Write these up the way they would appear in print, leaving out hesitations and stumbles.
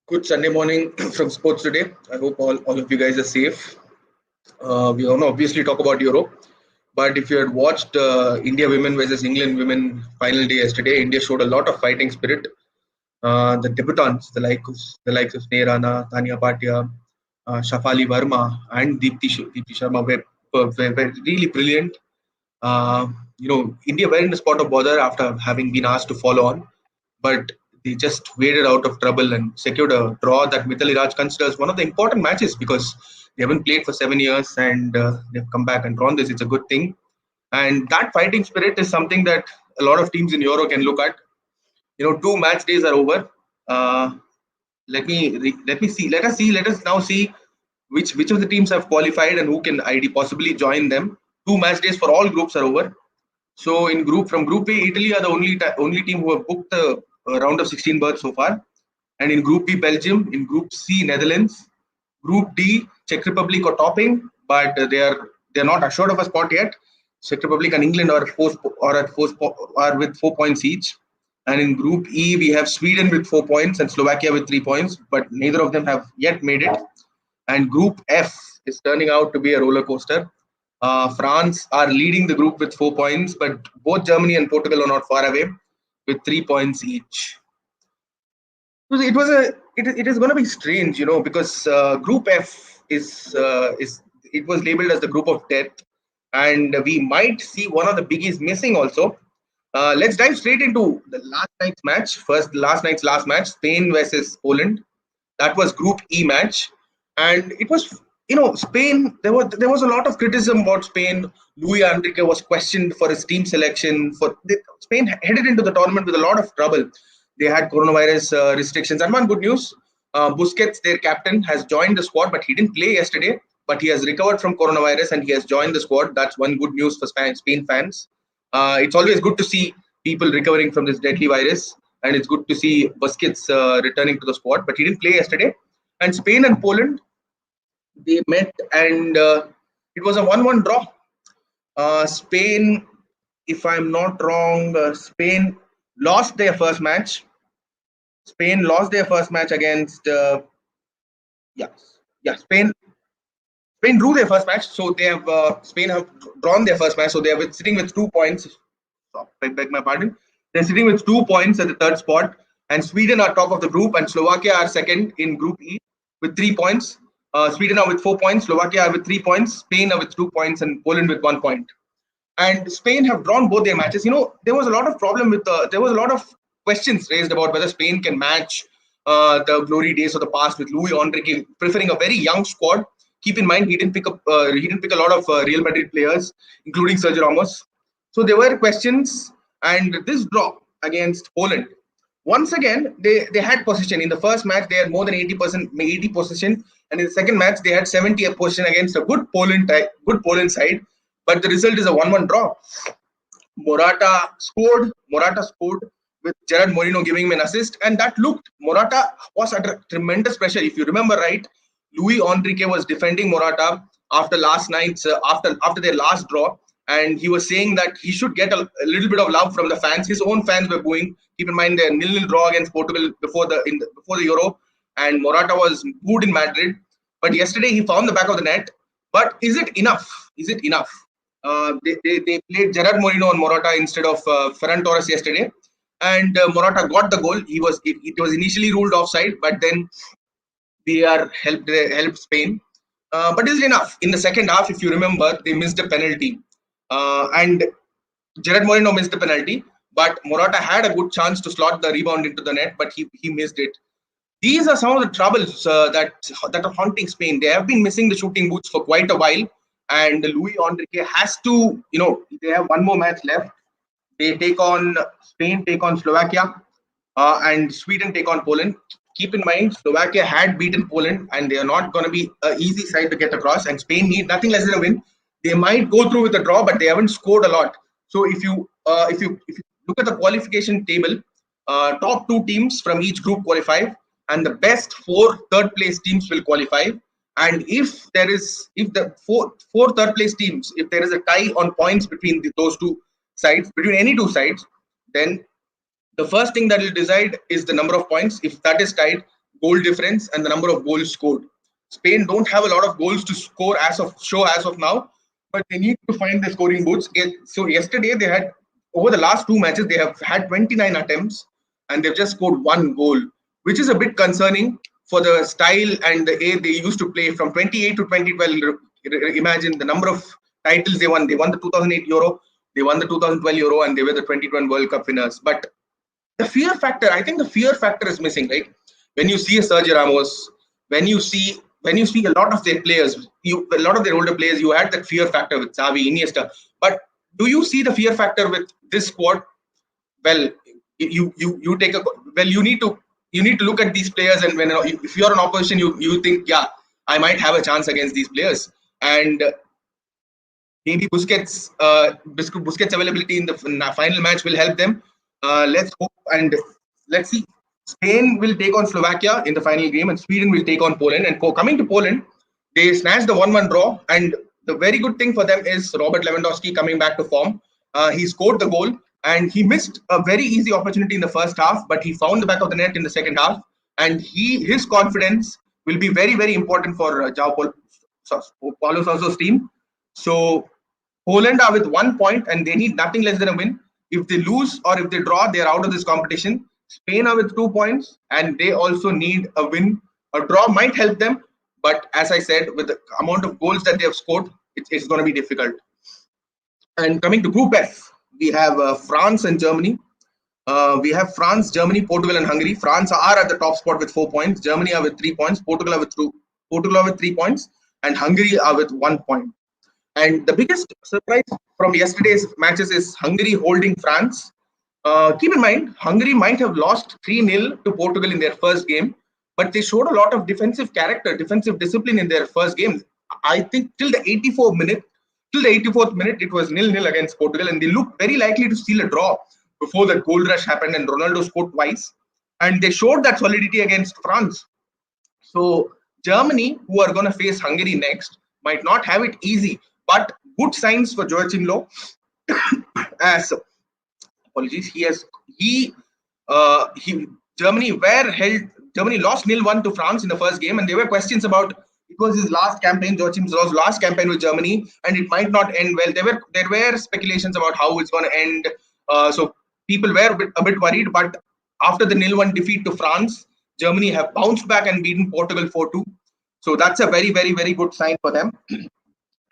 Good Sunday morning from Sports Today. I hope all of you guys are safe. We all obviously talk about Europe, but if you had watched India women versus England women final day yesterday, India showed a lot of fighting spirit. The debutants, the likes of Sneha Rana, Tanya Bhatia, Shafali Verma, and Deepti Sharma were really brilliant. Uh, India were in a spot of bother after having been asked to follow on, but they just waded out of trouble and secured a draw that Mithali Raj considers one of the important matches because they haven't played for 7 years and they've come back and drawn this. It's a good thing. And that fighting spirit is something that a lot of teams in Euro can look at. Two match days are over. Uh, let us now see which of the teams have qualified and who can ID possibly join them. Two match days for all groups are over. So from Group A, Italy are the only team who have booked the round of 16 berths so far. And in Group B, Belgium. In Group C, Netherlands. Group D, Czech Republic are topping, but they're not assured of a spot yet. Czech Republic and England are with 4 points each. And in Group E, we have Sweden with 4 points and Slovakia with 3 points, but neither of them have yet made it. And Group F is turning out to be a roller coaster. France are leading the group with 4 points, but both Germany and Portugal are not far away with 3 points each. It is going to be strange, because Group F is it was labeled as the group of death, and we might see one of the biggies missing also. Let's dive straight into the last night's match. First, last night's last match, Spain versus Poland. That was Group E match, and it was Spain. There was a lot of criticism about Spain. Luis Enrique was questioned for his team selection. Spain headed into the tournament with a lot of trouble. They had coronavirus restrictions. And one good news: Busquets, their captain, has joined the squad, but he didn't play yesterday. But he has recovered from coronavirus and he has joined the squad. That's one good news for Spain fans. It's always good to see people recovering from this deadly virus, and it's good to see Busquets returning to the squad. But he didn't play yesterday. And Spain and Poland, they met, and it was a 1-1 draw. Spain, if I'm not wrong, Spain lost their first match. Spain lost their first match against yeah yeah Spain drew their first match, so they have Spain have drawn their first match, so they are sitting with 2 points. I beg my pardon. They're sitting with 2 points at the third spot, and Sweden are top of the group, and Slovakia are second in Group E with 3 points. Sweden are with 4 points, Slovakia are with 3 points, Spain are with 2 points, and Poland with 1 point. And Spain have drawn both their matches. There was a lot of problem with there was a lot of questions raised about whether Spain can match the glory days of the past with Luis Enrique preferring a very young squad. Keep in mind he didn't pick a lot of Real Madrid players, including Sergio Ramos. So there were questions, and this draw against Poland. Once again, they had possession. In the first match, they had more than 80 possession, and in the second match, they had 70 possession against a good Poland side. But the result is a 1-1 draw. Morata scored with Gerard Moreno giving him an assist, and Morata was under tremendous pressure. If you remember right, Luis Enrique was defending Morata after last night's after their last draw, and he was saying that he should get a little bit of love from the fans. His own fans were booing. Keep in mind their 0-0 draw against Portugal before the Euro, and Morata was booed in Madrid. But yesterday he found the back of the net. But is it enough? They played Gerard Moreno and Morata instead of Ferran Torres yesterday, and Morata got the goal. It was initially ruled offside, but then VR helped Spain. But is it enough? In the second half, if you remember, they missed a penalty, and Gerard Moreno missed the penalty, but Morata had a good chance to slot the rebound into the net, but he missed it. These are some of the troubles that are haunting Spain. They have been missing the shooting boots for quite a while, and Luis Enrique has to, they have one more match left. Spain take on Slovakia, and Sweden take on Poland. Keep in mind, Slovakia had beaten Poland, and they are not going to be an easy side to get across. And Spain need nothing less than a win. They might go through with a draw, but they haven't scored a lot. So if you look at the qualification table, top two teams from each group qualify, and the best four third place teams will qualify. And if the four third place teams, if there is a tie on points between those two sides, between any two sides, then the first thing that will decide is the number of points. If that is tied, goal difference and the number of goals scored. Spain don't have a lot of goals to score as of now, but they need to find the scoring boots. So yesterday they had, over the last two matches, they have had 29 attempts and they've just scored one goal, which is a bit concerning for the style and the way they used to play from 28 to 2012. Imagine the number of titles they won. They won the 2008 Euro, they won the 2012 Euro, and they were the 2020 World Cup winners. But the fear factor, I think the fear factor is missing, right? When you see a Sergio Ramos, when you see a lot of their players, a lot of their older players, you had that fear factor with Xavi, Iniesta. But do you see the fear factor with this squad? Well, you take a well. You need to look at these players, and when if you're an opposition, you think, yeah, I might have a chance against these players, and maybe Busquets availability in the final match will help them. Let's hope and let's see. Spain will take on Slovakia in the final game, and Sweden will take on Poland. And coming to Poland, they snatched the 1-1 draw. And the very good thing for them is Robert Lewandowski coming back to form. He scored the goal, and he missed a very easy opportunity in the first half, but he found the back of the net in the second half. And his confidence will be very, very important for Paulo Sousa's team. So Poland are with 1 point and they need nothing less than a win. If they lose or if they draw, they are out of this competition. Spain are with 2 points and they also need a win. A draw might help them, but as I said, with the amount of goals that they have scored, it's going to be difficult. And coming to Group F, we have France and Germany. We have France, Germany, Portugal, and Hungary. France are at the top spot with 4 points. Germany are with 3 points. Portugal are with 3 points, and Hungary are with 1 point. And the biggest surprise from yesterday's matches is Hungary holding France. Keep in mind, Hungary might have lost 3-0 to Portugal in their first game, but they showed a lot of defensive character, defensive discipline in their first game. I think till the 84th minute, it was 0-0 against Portugal, and they looked very likely to steal a draw before that goal rush happened and Ronaldo scored twice. And they showed that solidity against France. So Germany, who are going to face Hungary next, might not have it easy, but good signs for Joachim Low. As apologies, Germany lost 0-1 to France in the first game, and there were questions about it was his last campaign, Joachim Low's last campaign with Germany, and it might not end well. There were speculations about how it's going to end. So people were a bit worried, but after the 0-1 defeat to France, Germany have bounced back and beaten Portugal 4-2. So that's a very, very, very good sign for them.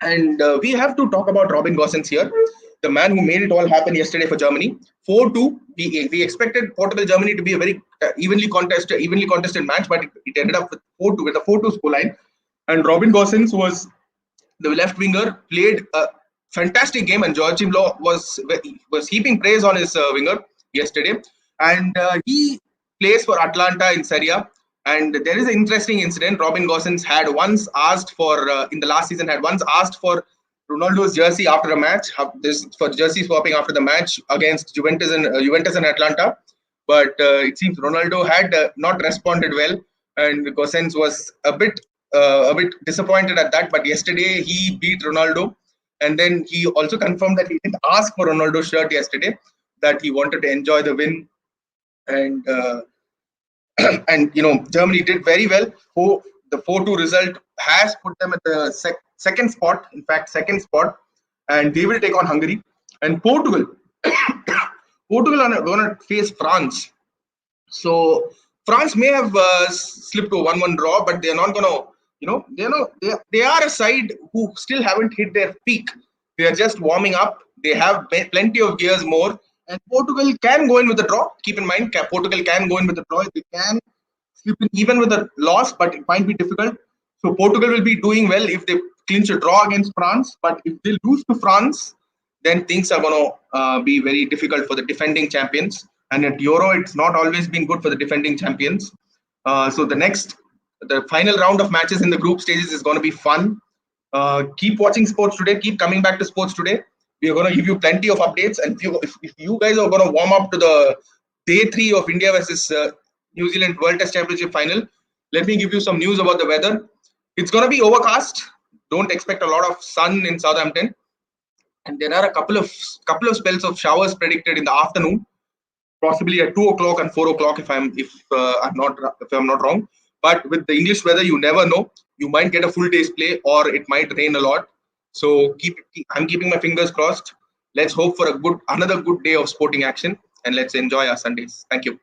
And we have to talk about Robin Gosens here, the man who made it all happen yesterday for Germany. 4-2. We expected Portugal-Germany to be a very evenly contested match, but it ended up with 4-2 with a 4-2 scoreline. And Robin Gosens was the left winger, played a fantastic game, and Joachim Low was heaping praise on his winger yesterday. And he plays for Atlanta in Serie A. And there is an interesting incident. Robin Gosens had once asked for in the last season for Ronaldo's jersey after a match. For jersey swapping after the match against Juventus and Atlanta, but it seems Ronaldo had not responded well, and Gosens was a bit disappointed at that. But yesterday he beat Ronaldo, and then he also confirmed that he didn't ask for Ronaldo's shirt yesterday, that he wanted to enjoy the win, and and Germany did very well. The 4-2 result has put them at the second spot, and they will take on Hungary. And Portugal are going to face France. So France may have slipped to a 1-1 draw, but they're not going to, they are a side who still haven't hit their peak. They are just warming up. They have plenty of gears more. And Portugal can go in with a draw. Keep in mind, Portugal can go in with a draw. They can slip in even with a loss, but it might be difficult. So Portugal will be doing well if they clinch a draw against France. But if they lose to France, then things are going to be very difficult for the defending champions. And at Euro, it's not always been good for the defending champions. So the final round of matches in the group stages is going to be fun. Keep watching Sports Today. Keep coming back to Sports Today. We are going to give you plenty of updates. And if you guys are going to warm up to the day 3 of India versus New Zealand World Test Championship final, let me give you some news about the weather. It's going to be overcast. Don't expect a lot of sun in Southampton. And there are a couple of spells of showers predicted in the afternoon, possibly at 2 o'clock and 4 o'clock if I'm not wrong. But with the English weather, you never know. You might get a full day's play, or it might rain a lot. So I'm keeping my fingers crossed. Let's hope for another good day of sporting action, and let's enjoy our Sundays. Thank you.